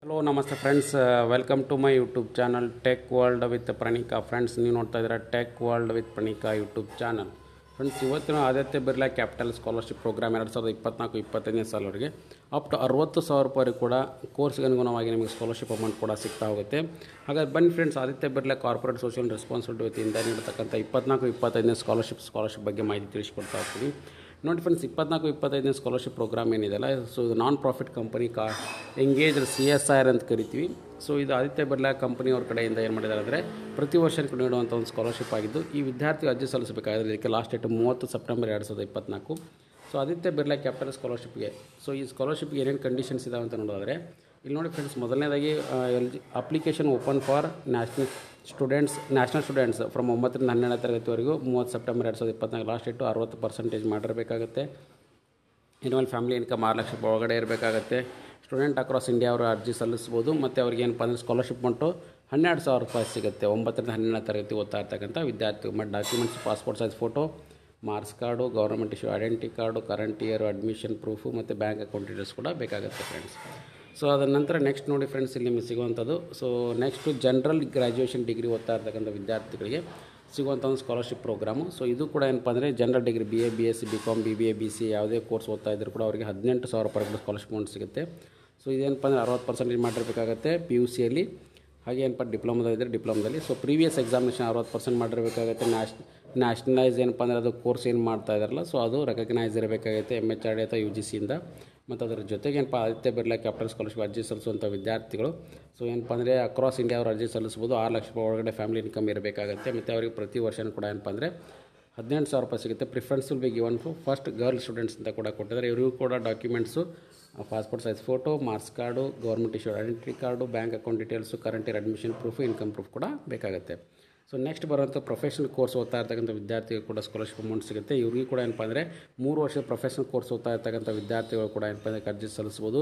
Hello ನಮಸ್ತೆ friends, welcome to my YouTube channel tech world with Praneeka. Friends, ನೀವು ನೋಡ್ತಾ ಇದ್ದೀರಾ tech world with Praneeka YouTube channel. Friends, ಇವತ್ತಿನ Aditya Birla capital scholarship programme 2024-25ನೇ ಸಾಲವರೆಗೆ ಅಪ್ ಟು 60,000 ರೂಪಾಯಿ ಕೂಡ ಕೋರ್ಸ್ಗೆ ಅನುಗುಣವಾಗಿ ನಿಮಗೆ ಸ್ಕಾಲರ್ಶಿಪ್ ಅಮೌಂಟ್ ಕೂಡ ಸಿಗ್ತಾ ಹೋಗುತ್ತೆ. ಹಾಗಾಗಿ ಬನ್ನಿ friends, Aditya Birla corporate social responsibility ವತಿಯಿಂದ ನೀಡತಕ್ಕಂಥ 24-25ನೇ ಸ್ಕಾಲರ್ಶಿಪ್ ಬಗ್ಗೆ ಮಾಹಿತಿ ತಿಳಿಸಿಕೊಡ್ತಾ ಹೋಗ್ತೀನಿ. ನೋಡಿ ಫ್ರೆಂಡ್ಸ್, 24-25ನೇ ಸ್ಕಾಲರ್ಶಿಪ್ ಪ್ರೋಗ್ರಾಮ್ ಏನಿದೆಲ್ಲ, ಸೊ ಇದು non profit company engaged CSR ಅಂತ ಕರಿತೀವಿ. ಸೊ ಇದು ಆದಿತ್ಯ ಬಿರ್ಲಾ ಕಂಪನಿಯವ್ರ ಕಡೆಯಿಂದ ಏನು ಮಾಡಿದ್ದಾರೆ ಅಂದರೆ ಪ್ರತಿ ವರ್ಷ ನೀಡುವಂಥ ಒಂದು ಸ್ಕಾಲರ್ಶಿಪ್ ಆಗಿದ್ದು, ಈ ವಿದ್ಯಾರ್ಥಿ ಅರ್ಜಿ ಸಲ್ಲಿಸಬೇಕಾದ್ರೆ ಇದಕ್ಕೆ last date 30 September 2024. So Aditya Birla capital ಸ್ಕಾಲರ್ಶಿಪ್ಗೆ ಈ ಸ್ಕಾಲರ್ಶಿಪ್ಗೆ ಏನೇನು ಕಂಡೀಷನ್ಸ್ ಇದಾವೆ ಅಂತ ನೋಡೋದಾದರೆ, ಇಲ್ಲಿ ನೋಡಿ ಫ್ರೆಂಡ್ಸ್, ಮೊದಲನೇದಾಗಿ application open for national students from 9ರಿಂದ 12ನೇ ತರಗತಿವರೆಗೂ 30 ಸೆಪ್ಟೆಂಬರ್ 2024 ಲಾಸ್ಟ್ ಡೇಟು 60% ಮಾಡಿರಬೇಕಾಗುತ್ತೆ. ಎನ್ಯುವಲ್ ಫ್ಯಾಮಿಲಿ ಇನ್ಕಮ್ 6 ಲಕ್ಷ ಒಳಗಡೆ ಇರಬೇಕಾಗುತ್ತೆ. ಸ್ಟೂಡೆಂಟ್ ಅಕ್ರಾಸ್ ಇಂಡಿಯಾ ಅವರು ಅರ್ಜಿ ಸಲ್ಲಿಸ್ಬೋದು. ಮತ್ತು ಅವ್ರಿಗೆ ಏನಪ್ಪ ಅಂದರೆ ಸ್ಕಾಲರ್ಶಿಪ್ ಬಂಟು 12,000 ರೂಪಾಯಿ ಸಿಗುತ್ತೆ 9ರಿಂದ 12ನೇ ತರಗತಿ ಓದ್ತಾ ಇರ್ತಕ್ಕಂಥ ವಿದ್ಯಾರ್ಥಿ. ಮತ್ತು documents passport size photo, marks card, government issue identity card, current year admission proof ಮತ್ತು ಬ್ಯಾಂಕ್ ಅಕೌಂಟ್ ಡೀಟೇಲ್ಸ್ ಕೂಡ ಬೇಕಾಗುತ್ತೆ ಫ್ರೆಂಡ್ಸ್. ಸೊ ಅದರ ನಂತರ ನೆಕ್ಸ್ಟ್ ನೋಡಿ ಫ್ರೆಂಡ್ಸ್, ಇಲ್ಲಿ ನಿಮಗೆ ಸಿಗುವಂಥದ್ದು, so next general graduation degree ಓದ್ತಾ ಇರ್ತಕ್ಕಂಥ ವಿದ್ಯಾರ್ಥಿಗಳಿಗೆ ಸಿಗುವಂಥ ಒಂದು ಸ್ಕಾಲರ್ಶಿಪ್ ಪ್ರೋಗ್ರಾಮು. ಸೊ ಇದು ಕೂಡ ಏನಪ್ಪ ಅಂದರೆ general degree BA, BSc, BCom, BBA, BCA ಯಾವುದೇ ಕೋರ್ಸ್ ಓದ್ತಾ ಇದ್ದರೂ ಕೂಡ ಅವರಿಗೆ 18,000 ರೂಪಾಯಿ ಕೂಡ ಸ್ಕಾಲರ್ಶಿಪ್ ಅಮೌಂಟ್ ಸಿಗುತ್ತೆ. ಸೊ ಇದೇನಪ್ಪ ಅಂದರೆ 60% ಮಾಡಿರಬೇಕಾಗತ್ತೆ PUCಯಲ್ಲಿ. ಹಾಗೆ ಏನಪ್ಪ ಡಿಪ್ಲೊಮದ ಇದ್ದರೆ ಡಿಪ್ಲೊಮದಲ್ಲಿ. ಸೊ ಪ್ರೀವಿಯಸ್ ಎಕ್ಸಾಮಿನೇಷನ್ 60% ಮಾಡಿರಬೇಕಾಗುತ್ತೆ. ನ್ಯಾಷನಲೈಸ್ ಏನಪ್ಪ ಅಂದರೆ ಅದು ಕೋರ್ಸ್ ಏನು ಮಾಡ್ತಾ ಇದ್ದಾರಲ್ಲ, ಸೊ ಅದು ರೆಕಗ್ನೈಸ್ ಇರಬೇಕಾಗುತ್ತೆ MHRD ಅಥವಾ UGCಯಿಂದ. ಮತ್ತು ಅದರ ಜೊತೆಗೆ ಏನಪ್ಪ ಆದಿತ್ಯ ಬಿರ್ಲಾ ಕ್ಯಾಪಿಟಲ್ ಸ್ಕಾಲರ್ಶಿಪ್ ಅರ್ಜಿ ಸಲ್ಲಿಸುವಂಥ ವಿದ್ಯಾರ್ಥಿಗಳು ಸೊ ಏನಪ್ಪ ಅಂದರೆ ಅಕ್ರಾಸ್ ಇಂಡಿಯಾ ಅವರು ಅರ್ಜಿ ಸಲ್ಲಿಸ್ಬೋದು. 6 ಲಕ್ಷ ರೂಪಾಯಿ ಒಳಗಡೆ ಫ್ಯಾಮಿಲಿ ಇನ್ಕಮ್ ಇರಬೇಕಾಗುತ್ತೆ. ಮತ್ತು ಅವರಿಗೆ ಪ್ರತಿ ವರ್ಷವೂ ಕೂಡ ಏನಪ್ಪ ಅಂದರೆ 18,000 ರೂಪಾಯಿ ಸಿಗುತ್ತೆ. Preference will be given first girl students ಅಂತ ಕೂಡ ಕೊಟ್ಟಿದ್ದಾರೆ. ಇವರಿಗೂ ಕೂಡ documents passport size photo, marks card, government issue identity card, bank account details, current year admission proof, income proof ಕೂಡ ಬೇಕಾಗುತ್ತೆ. ಸೊ ನೆಕ್ಸ್ಟ್ ಬರುವಂಥ ಪ್ರೊಫೆಷನಲ್ ಕೋರ್ಸ್ ಓದ್ತಾ ಇರ್ತಕ್ಕಂಥ ವಿದ್ಯಾರ್ಥಿಗಳು ಕೂಡ ಸ್ಕಾಲರ್ಶಿಪ್ ಅಮೌಂಟ್ ಸಿಗುತ್ತೆ. ಇವ್ರಿಗೆ ಕೂಡ ಏನಪ್ಪ ಅಂದರೆ 3 ವರ್ಷದ ಪ್ರೊಫೆಷನಲ್ ಕೋರ್ಸ್ ಓದ್ತಾ ಇರ್ತಕ್ಕಂಥ ವಿದ್ಯಾರ್ಥಿಗಳು ಕೂಡ ಏನಪ್ಪ ಅಂದರೆ ಅರ್ಜಿ ಸಲ್ಲಿಸ್ಬೋದು.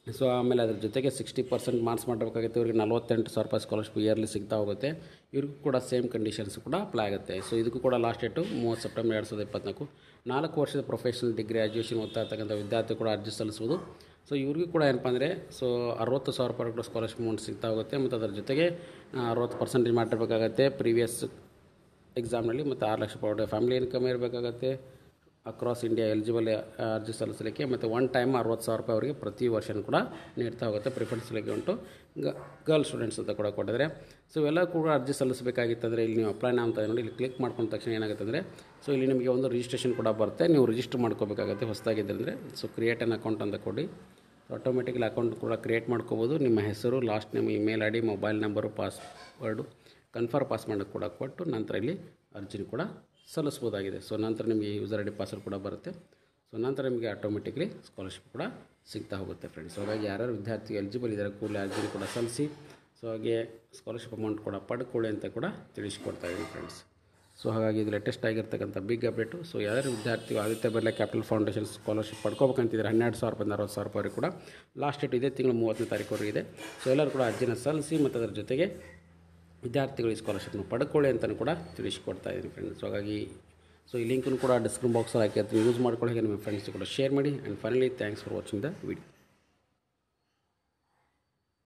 ಸೊ ಆಮೇಲೆ ಅದ್ರ ಜೊತೆಗೆ 60% ಮಾರ್ಕ್ಸ್ ಮಾಡಬೇಕಾಗುತ್ತೆ. ಇವ್ರಿಗೆ 48,000 ರೂಪಾಯಿ ಸ್ಕಾಲರ್ಶಿಪ್ ಇಯರ್ಲಿ ಸಿಗ್ತಾ ಹೋಗುತ್ತೆ. ಇವ್ರಿಗೂ ಕೂಡ ಸೇಮ್ ಕಂಡೀಷನ್ಸ್ ಕೂಡ ಅಪ್ಲೈ ಆಗುತ್ತೆ. ಸೊ ಇದಕ್ಕೂ ಕೂಡ ಲಾಸ್ಟ್ ಡೇಟು 30 ಸೆಪ್ಟೆಂಬರ್ 2024. 4 ವರ್ಷದ ಪ್ರೊಫೆಷನಲ್ ಡಿಗ್ರಿ ಗ್ರ್ಯಾಜುಯೇಷನ್ ಓದ್ತಾ ಇರ್ತಕ್ಕಂಥ ವಿದ್ಯಾರ್ಥಿ ಕೂಡ ಅರ್ಜಿ ಸಲ್ಲಿಸ್ಬೋದು. ಸೊ ಇವ್ರಿಗೂ ಕೂಡ ಏನಪ್ಪ ಅಂದರೆ 60,000 ರೂಪಾಯಿ ಕೂಡ ಸ್ಕಾಲರ್ಶಿಪ್ ಅಮೌಂಟ್ ಸಿಗ್ತಾ ಹೋಗುತ್ತೆ. ಮತ್ತು ಅದರ ಜೊತೆಗೆ 60% ಮಾಡಿರಬೇಕಾಗತ್ತೆ ಪ್ರೀವಿಯಸ್ ಎಕ್ಸಾಮ್ನಲ್ಲಿ. ಮತ್ತು 6 ಲಕ್ಷ ರೂಪಾಯಿ ಫ್ಯಾಮಿಲಿ ಇನ್ಕಮ್ ಇರಬೇಕಾಗತ್ತೆ ಅಕ್ರಾಸ್ ಇಂಡಿಯಾ ಎಲಿಜಿಬಲ್ ಅರ್ಜಿ ಸಲ್ಲಿಸಲಿಕ್ಕೆ. ಮತ್ತು ಒನ್ ಟೈಮ್ 60,000 ರೂಪಾಯಿ ಅವರಿಗೆ ಪ್ರತಿ ವರ್ಷವೂ ಕೂಡ ನೀಡ್ತಾ ಹೋಗುತ್ತೆ. ಪ್ರಿಫರೆನ್ಸ್ಲಿಗೆ ಉಂಟು ಗರ್ಲ್ ಸ್ಟೂಡೆಂಟ್ಸ್ ಅಂತ ಕೂಡ ಕೊಟ್ಟಿದ್ದಾರೆ. ಸೊ ಇವೆಲ್ಲ ಕೂಡ ಅರ್ಜಿ ಸಲ್ಲಿಸಬೇಕಾಗಿತ್ತಂದರೆ ಇಲ್ಲಿ ನೀವು ಅಪ್ಲೈ ಅಂತ ನೋಡಿ ಇಲ್ಲಿ ಕ್ಲಿಕ್ ಮಾಡ್ಕೊಂಡ ತಕ್ಷಣ ಏನಾಗುತ್ತೆ ಅಂದರೆ, ಸೊ ಇಲ್ಲಿ ನಿಮಗೆ ಒಂದು ರಿಜಿಸ್ಟ್ರೇಷನ್ ಕೂಡ ಬರುತ್ತೆ. ನೀವು ರಿಜಿಸ್ಟರ್ ಮಾಡ್ಕೋಬೇಕಾಗುತ್ತೆ ಹೊಸದಾಗಿದ್ದರೆ. ಸೊ ಕ್ರಿಯೇಟ್ ಅನ್ ಅಕೌಂಟ್ ಅಂತ ಕೊಡಿ. ಆಟೋಮೆಟಿಕಲಿ ಅಕೌಂಟ್ ಕೂಡ ಕ್ರಿಯೇಟ್ ಮಾಡ್ಕೋಬೋದು. ನಿಮ್ಮ ಹೆಸರು, last name, email ID, mobile number, password, confirm password ಕೂಡ ಕೊಟ್ಟು ನಂತರ ಇಲ್ಲಿ ಅರ್ಜಿನ ಕೂಡ ಸಲ್ಲಿಸ್ಬೋದಾಗಿದೆ. ಸೊ ನಂತರ ನಿಮಗೆ ಯೂಸರ್ ID ಪಾಸ್ವರ್ಡ್ ಕೂಡ ಬರುತ್ತೆ. ಸೊ ನಂತರ ನಿಮಗೆ ಆಟೋಮೆಟಿಕ್ಲಿ ಸ್ಕಾಲರ್ಶಿಪ್ ಕೂಡ ಸಿಗ್ತಾ ಹೋಗುತ್ತೆ ಫ್ರೆಂಡ್ಸ್. ಹಾಗಾಗಿ ಯಾರ್ಯಾರು ವಿದ್ಯಾರ್ಥಿ ಎಲಿಜಿಬಲ್ ಇದ್ದಾರೆ ಕೂಡಲೇ ಅರ್ಜಿನ ಕೂಡ ಸಲ್ಲಿಸಿ. ಸೊ ಹಾಗೆ ಸ್ಕಾಲರ್ಶಿಪ್ ಅಮೌಂಟ್ ಕೂಡ ಪಡ್ಕೊಳ್ಳಿ ಅಂತ ಕೂಡ ತಿಳಿಸ್ಕೊಡ್ತಾ ಇದ್ದೀನಿ ಫ್ರೆಂಡ್ಸ್. ಸೊ ಹಾಗಾಗಿ ಇದು ಲೇಟೆಸ್ಟ್ ಆಗಿರ್ತಕ್ಕಂಥ ಬಿಗ್ ಅಪ್ಡೇಟು. ಸೊ ಯಾರ್ಯಾರು ವಿದ್ಯಾರ್ಥಿ Aditya Birla capital foundation scholarship ಪಡ್ಕೋಬೇಕಂತಿದ್ದಾರೆ 12,000 ರೂಪಾಯಿಂದ 60,000 ರೂಪಾಯಿ ಕೂಡ ಲಾಸ್ಟ್ ಡೇಟ್ ಇದೆ, ತಿಂಗಳು 30ನೇ ತಾರೀಕುವರೆಗೆ ಇದೆ. ಸೊ ಎಲ್ಲರೂ ಕೂಡ ಅರ್ಜಿನ ಸಲ್ಲಿಸಿ ಮತ್ತು ಅದರ ಜೊತೆಗೆ ವಿದ್ಯಾರ್ಥಿಗಳು ಈ ಸ್ಕಾಲರ್ಶಿಪ್ನ ಪಡ್ಕೊಳ್ಳಿ ಅಂತಲೂ ಕೂಡ ತಿಳಿಸ್ಕೊಡ್ತಾ ಇದ್ದೀನಿ ಫ್ರೆಂಡ್ಸ್. ಸೊ ಹಾಗಾಗಿ ಈ ಲಿಂಕನ್ನು ಕೂಡ ಡಿಸ್ಕ್ರಿಪ್ಷನ್ ಬಾಕ್ಸಲ್ಲಿ ಹಾಕಿರ್ತೀನಿ, ಯೂಸ್ ಮಾಡ್ಕೊಳ್ಳಿ. ನಿಮ್ಮ ಫ್ರೆಂಡ್ಸ್ ಕೂಡ ಶೇರ್ ಮಾಡಿ. And finally thanks for watching the video.